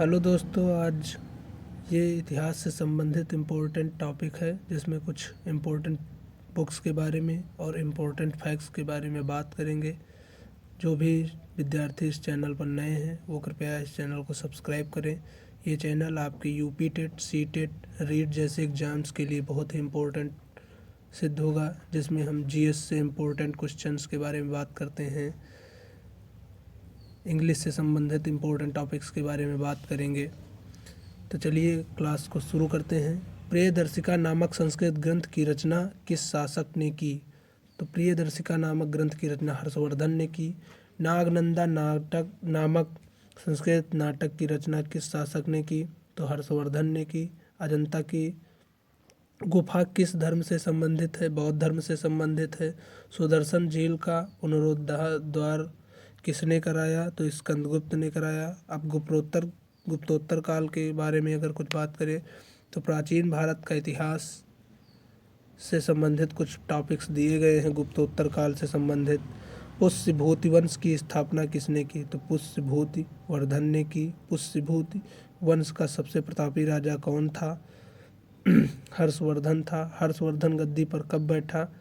Hello दोस्तों, आज ये इतिहास से संबंधित इम्पोर्टेंट टॉपिक है जिसमें कुछ इम्पोर्टेंट बुक्स के बारे में और इम्पोर्टेंट फैक्ट्स के बारे में बात करेंगे। जो भी विद्यार्थी इस चैनल पर नए हैं वो कृपया इस चैनल को सब्सक्राइब करें। ये चैनल आपके UP TET, C TET, REET जैसे एग्ज़ाम्स के लिए बहुत ही इम्पोर्टेंट सिद्ध होगा, जिसमें हम जीएस से इम्पोर्टेंट क्वेश्चंस के बारे में बात करते हैं, इंग्लिश से संबंधित इम्पोर्टेंट टॉपिक्स के बारे में बात करेंगे। तो चलिए क्लास को शुरू करते हैं। प्रियदर्शिका नामक संस्कृत ग्रंथ की रचना किस शासक ने की? तो प्रियदर्शिका नामक ग्रंथ की रचना हर्षवर्धन ने की। नागनंदा नाटक नामक संस्कृत नाटक की रचना किस शासक ने की? तो हर्षवर्धन ने की। अजंता की गुफा किस धर्म से संबंधित है? बौद्ध धर्म से संबंधित है। सुदर्शन झील का पुनरुद्धार किसने कराया? तो स्कंदगुप्त ने कराया। अब गुप्तोत्तर काल के बारे में अगर कुछ बात करें तो प्राचीन भारत का इतिहास से संबंधित कुछ टॉपिक्स दिए गए हैं गुप्तोत्तर काल से संबंधित। पुष्यभूति वंश की स्थापना किसने की? तो पुष्यभूति वर्धन ने की। पुष्यभूति वंश का सबसे प्रतापी राजा कौन था? हर्षवर्धन था। हर्षवर्धन गद्दी पर कब बैठा?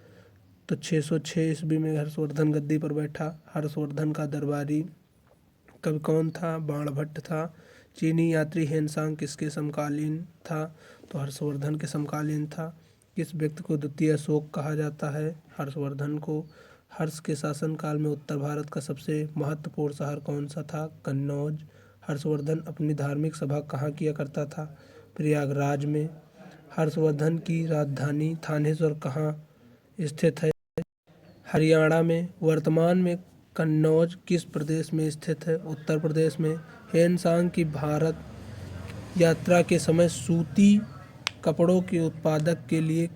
तो 606 ईस्वी में हर्षवर्धन गद्दी पर बैठा। हर्षवर्धन का दरबारी कवि कौन था? बाणभट्ट था। चीनी यात्री हेनसांग किसके समकालीन था? तो हर्षवर्धन के समकालीन था। किस व्यक्ति को द्वितीय अशोक कहा जाता है? हर्षवर्धन को। हर्ष के शासनकाल में उत्तर भारत का सबसे महत्वपूर्ण शहर कौन सा था? कन्नौज। हर्षवर्धन अपनी धार्मिक सभा कहाँ किया करता था? प्रयागराज में। हर्षवर्धन की राजधानी थानेश्वर कहाँ स्थित है? हरियाणा में। वर्तमान में कन्नौज किस प्रदेश में स्थित है? उत्तर प्रदेश में। हेनसांग की भारत यात्रा के समय सूती कपड़ों के उत्पादक के लिए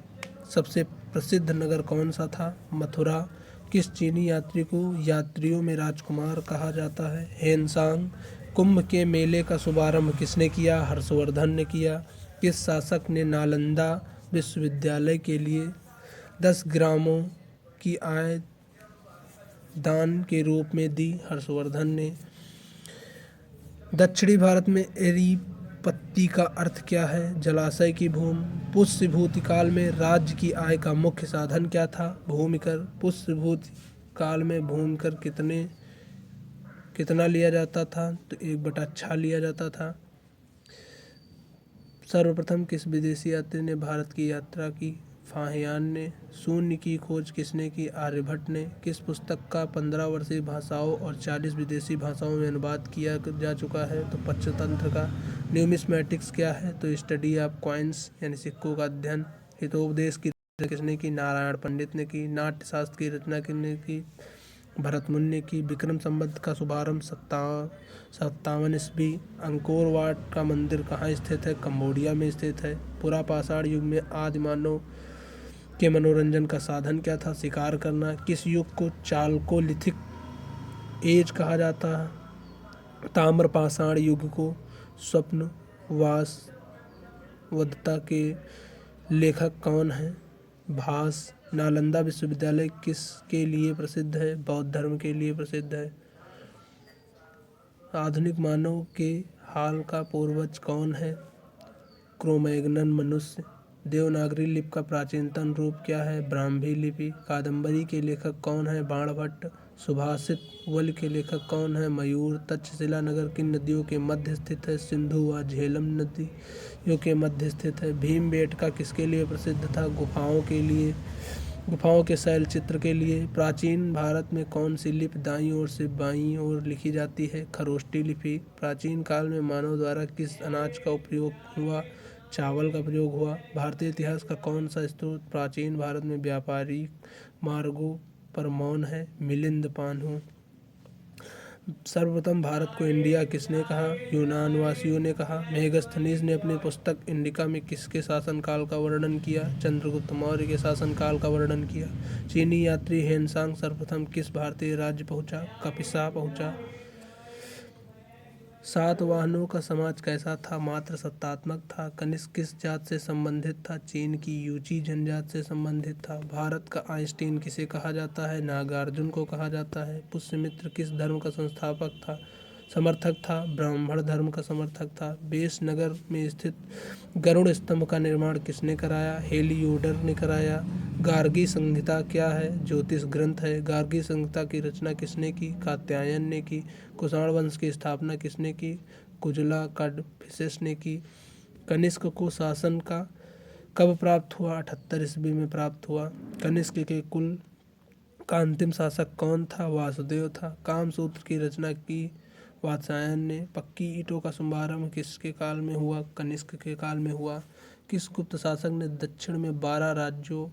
सबसे प्रसिद्ध नगर कौन सा था? मथुरा। किस चीनी यात्री को यात्रियों में राजकुमार कहा जाता है? हेनसांग। कुंभ के मेले का शुभारंभ किसने किया? हर्षवर्धन ने किया। किस शासक ने नालंदा विश्वविद्यालय के लिए 10 ग्रामों की आय दान के रूप में दी? हर्षवर्धन ने। दक्षिणी भारत में एरीपत्ती का अर्थ क्या है? जलाशय की भूमि। पुष्यभूति काल में राज्य की आय का मुख्य साधन क्या था? भूमिकर। पुष्यभूति काल में भूमिकर कितना लिया जाता था? तो 1/6 लिया जाता था। सर्वप्रथम किस विदेशी यात्री ने भारत की यात्रा की? फाहियान ने। शून्य की खोज किसने की? आर्यभट्ट ने। किस पुस्तक का 15 वर्षीय भाषाओं और 40 विदेशी भाषाओं में अनुवाद किया जा चुका है? तो पंचतंत्र का। न्यूमिस्मैटिक्स क्या है? तो स्टडी ऑफ कॉइन्स यानी सिक्कों का अध्ययन। हितोपदेश की रचना किसने की? नारायण पंडित ने की। नाट्यशास्त्र की रचना किसने की? भरतमुनि ने की। विक्रम संवत का शुभारंभ 57 ईस्वी। अंकोर वाट का मंदिर कहाँ स्थित है? कंबोडिया में स्थित है। पुरापाषाण युग में आदि मानव के मनोरंजन का साधन क्या था? शिकार करना। किस युग को चालकोलिथिक एज कहा जाता है? ताम्रपाषाण युग को। स्वप्न वासवदत्ता के लेखक कौन हैं? भास। नालंदा विश्वविद्यालय किसके लिए प्रसिद्ध है? बौद्ध धर्म के लिए प्रसिद्ध है। आधुनिक मानव के हाल का पूर्वज कौन है? क्रोमैगनन मनुष्य। देवनागरी लिपि का प्राचीनतम रूप क्या है? ब्राह्मी लिपि। कादम्बरी के लेखक कौन है? बाणभट्ट। सुभाषित वल के लेखक कौन है? मयूर। तक्षशिला नगर किन नदियों के मध्य स्थित है? सिंधु व झेलम नदियों के मध्य स्थित है। भीमबेटका किसके लिए प्रसिद्ध था? गुफाओं के शैल चित्र के लिए। प्राचीन भारत में कौन सी लिपि दाईं ओर से बाईं ओर लिखी जाती है? खरोष्टी लिपि। प्राचीन काल में मानव द्वारा किस अनाज का उपयोग हुआ? चावल का प्रयोग हुआ। भारतीय इतिहास का कौन सा स्रोत प्राचीन भारत में व्यापारिक मार्गों पर मौन है? मिलिंद पान्हु। सर्वप्रथम भारत को इंडिया किसने कहा? यूनान वासियों ने कहा। मेगास्थनीज ने अपनी पुस्तक इंडिका में किसके शासनकाल का वर्णन किया? चंद्रगुप्त मौर्य के शासनकाल का वर्णन किया। चीनी यात्री हेनसांग सर्वप्रथम किस भारतीय राज्य पहुंचा? कपिसा पहुंचा। सातवाहनों का समाज कैसा था? मात्र सत्तात्मक था। कनिष्क किस जात से संबंधित था? चीन की यूची जनजात से संबंधित था। भारत का आइंस्टीन किसे कहा जाता है? नागार्जुन को कहा जाता है। पुष्यमित्र किस धर्म का संस्थापक था? समर्थक था, ब्राह्मण धर्म का समर्थक था। बेस नगर में स्थित गरुड़ स्तंभ का निर्माण किसने कराया? हेलियोडर ने कराया। गार्गी संहिता क्या है? ज्योतिष ग्रंथ है। गार्गी संहिता की रचना किसने की? कात्यायन ने की। कुषाण वंश की स्थापना किसने की? कुजला काडफिसेस ने की। कनिष्क को शासन का कब प्राप्त हुआ? 78 ईस्वी में प्राप्त हुआ। कनिष्क के कुल का अंतिम शासक कौन था? वासुदेव था। कामसूत्र की रचना की वात्स्यायन ने। पक्की ईंटों का शुभारंभ किसके काल में हुआ? कनिष्क के काल में हुआ। किस गुप्त शासक ने दक्षिण में 12 राज्यों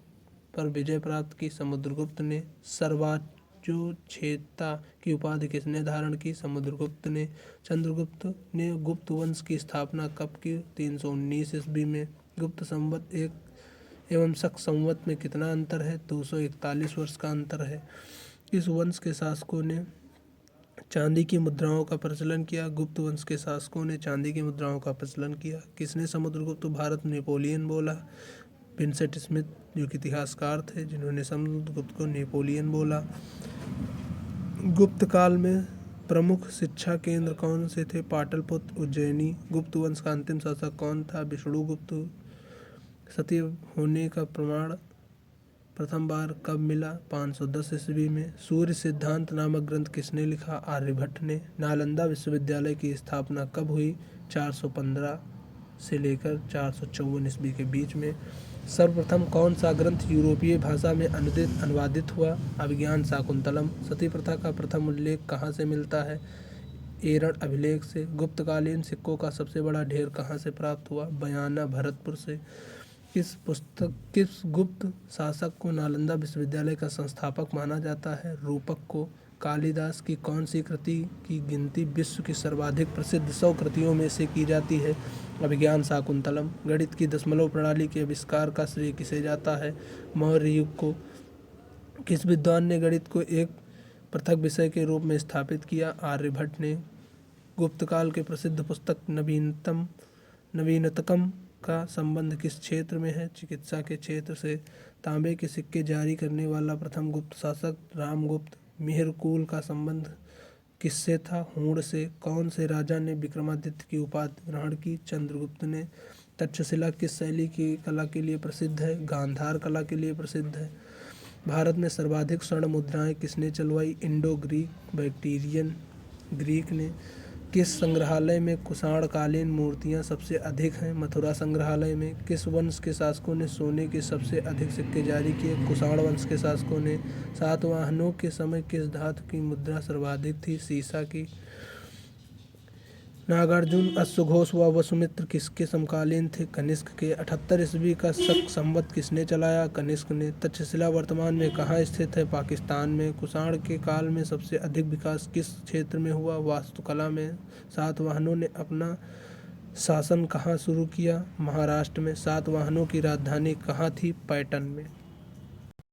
पर विजय प्राप्त की? समुद्रगुप्त ने। सर्वाजोछेता की उपाधि किसने धारण की? समुद्रगुप्त ने। चंद्रगुप्त ने गुप्त वंश की स्थापना कब की? 319 ईस्वी में। गुप्त संवत एक एवं शक संवत में कितना अंतर है? 241 वर्ष का अंतर है। इस वंश के शासकों ने चांदी की मुद्राओं का प्रचलन किया? गुप्त वंश के शासकों ने चांदी की मुद्राओं का प्रचलन किया। किसने समुद्रगुप्त भारत नेपोलियन बोला? विंसेंट स्मिथ, जो कि इतिहासकार थे, जिन्होंने समुद्रगुप्त को नेपोलियन बोला। गुप्त काल में प्रमुख शिक्षा केंद्र कौन से थे? पाटलिपुत्र, उज्जैनी। गुप्त वंश का अंतिम शासक कौन था? विष्णुगुप्त। सती होने का प्रमाण प्रथम बार कब मिला? 510 ईस्वी में। सूर्य सिद्धांत नामक ग्रंथ किसने लिखा? आर्यभट्ट ने। नालंदा विश्वविद्यालय की स्थापना कब हुई? 415 से लेकर 454 ईस्वी के बीच में। सर्वप्रथम कौन सा ग्रंथ यूरोपीय भाषा में अनुवादित हुआ? अभिज्ञान शाकुंतलम। सती प्रथा का प्रथम उल्लेख कहाँ से मिलता है? एरण अभिलेख से। गुप्तकालीन सिक्कों का सबसे बड़ा ढेर कहाँ से प्राप्त हुआ? बयाना, भरतपुर से। किस गुप्त शासक को नालंदा विश्वविद्यालय का संस्थापक माना जाता है? रूपक को। कालिदास की कौन सी कृति की गिनती विश्व की सर्वाधिक प्रसिद्ध 100 कृतियों में से की जाती है? अभिज्ञान शाकुंतलम। गणित की दशमलव प्रणाली के आविष्कार का श्रेय किसे जाता है? मौर्य युग को। किस विद्वान ने गणित को एक पृथक विषय के रूप में स्थापित किया? आर्यभट्ट ने। गुप्तकाल के प्रसिद्ध पुस्तक नवीनतकम का संबंध किस क्षेत्र में है? चिकित्सा के क्षेत्र से। तांबे के सिक्के जारी करने वाला प्रथम गुप्त शासक रामगुप्त। मिहिरकुल का संबंध किससे था? हूण से। कौन से राजा ने विक्रमादित्य की उपाधि ग्रहण की? चंद्रगुप्त ने। तक्षशिला किस शैली की कला के लिए प्रसिद्ध है? गांधार कला के लिए प्रसिद्ध है। भारत में सर्वाधिक स्वर्ण मुद्राएं किसने चलवाई? इंडो ग्रीक बैक्टीरियन ग्रीक ने। किस संग्रहालय में कुषाणकालीन मूर्तियां सबसे अधिक हैं? मथुरा संग्रहालय में। किस वंश के शासकों ने सोने के सबसे अधिक सिक्के जारी किए? कुषाण वंश के शासकों ने। सातवाहनों के समय किस धातु की मुद्रा सर्वाधिक थी? सीसा की। नागार्जुन, अश्वघोष व वसुमित्र किसके समकालीन थे? कनिष्क के। 78 ईस्वी का शक संवत किसने चलाया? कनिष्क ने। तक्षशिला वर्तमान में कहाँ स्थित है? पाकिस्तान में। कुषाण के काल में सबसे अधिक विकास किस क्षेत्र में हुआ? वास्तुकला में। सातवाहनों ने अपना शासन कहाँ शुरू किया? महाराष्ट्र में। सातवाहनों की राजधानी कहाँ थी? पैटन में।